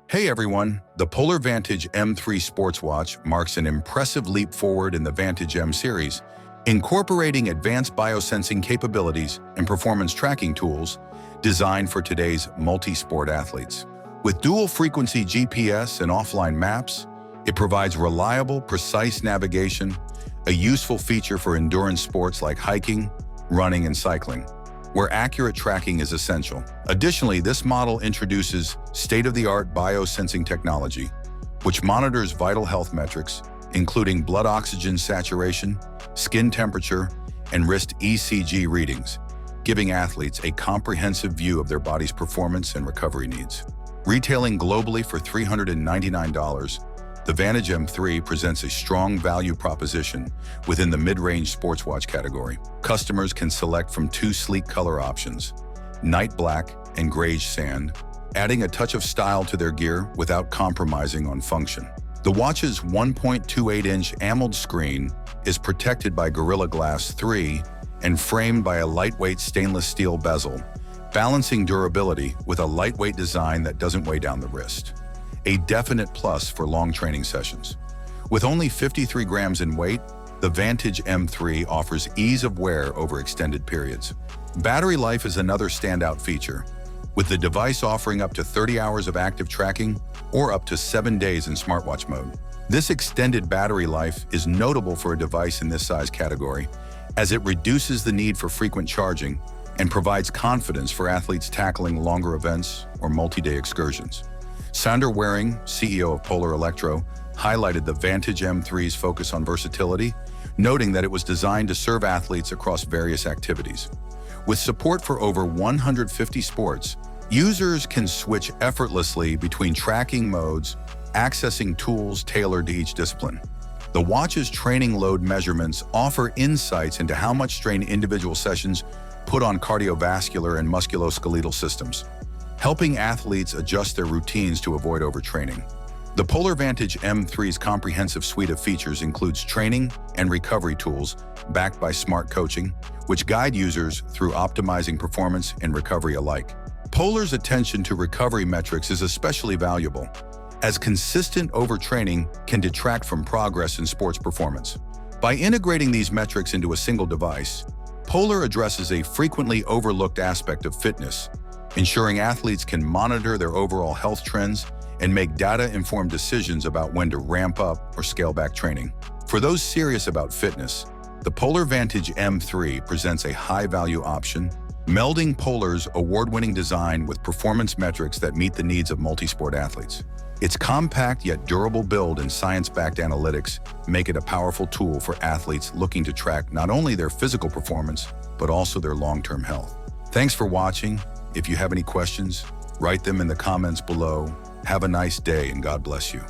Hey everyone, the Polar Vantage M3 sports watch marks an impressive leap forward in the Vantage M series, incorporating advanced biosensing capabilities and performance tracking tools designed for today's multi-sport athletes. With dual-frequency GPS and offline maps, it provides reliable, precise navigation, a useful feature for endurance sports like hiking, running, and cycling, where accurate tracking is essential. Additionally, this model introduces state-of-the-art biosensing technology, which monitors vital health metrics, including blood oxygen saturation, skin temperature, and wrist ECG readings, giving athletes a comprehensive view of their body's performance and recovery needs. Retailing globally for $399, the Vantage M3 presents a strong value proposition within the mid-range sports watch category. Customers can select from two sleek color options, night black and grayish sand, adding a touch of style to their gear without compromising on function. The watch's 1.28-inch AMOLED screen is protected by Gorilla Glass 3 and framed by a lightweight stainless steel bezel, balancing durability with a lightweight design that doesn't weigh down the wrist. A definite plus for long training sessions. With only 53 grams in weight, the Vantage M3 offers ease of wear over extended periods. Battery life is another standout feature, with the device offering up to 30 hours of active tracking or up to 7 days in smartwatch mode. This extended battery life is notable for a device in this size category, as it reduces the need for frequent charging and provides confidence for athletes tackling longer events or multi-day excursions. Sander Waring, CEO of Polar Electro, highlighted the Vantage M3's focus on versatility, noting that it was designed to serve athletes across various activities. With support for over 150 sports, users can switch effortlessly between tracking modes, accessing tools tailored to each discipline. The watch's training load measurements offer insights into how much strain individual sessions put on cardiovascular and musculoskeletal systems, helping athletes adjust their routines to avoid overtraining. The Polar Vantage M3's comprehensive suite of features includes training and recovery tools backed by smart coaching, which guide users through optimizing performance and recovery alike. Polar's attention to recovery metrics is especially valuable, as consistent overtraining can detract from progress in sports performance. By integrating these metrics into a single device, Polar addresses a frequently overlooked aspect of fitness, ensuring athletes can monitor their overall health trends and make data-informed decisions about when to ramp up or scale back training. For those serious about fitness, the Polar Vantage M3 presents a high-value option, melding Polar's award-winning design with performance metrics that meet the needs of multi-sport athletes. Its compact yet durable build and science-backed analytics make it a powerful tool for athletes looking to track not only their physical performance, but also their long-term health. Thanks for watching. If you have any questions, write them in the comments below. Have a nice day and God bless you.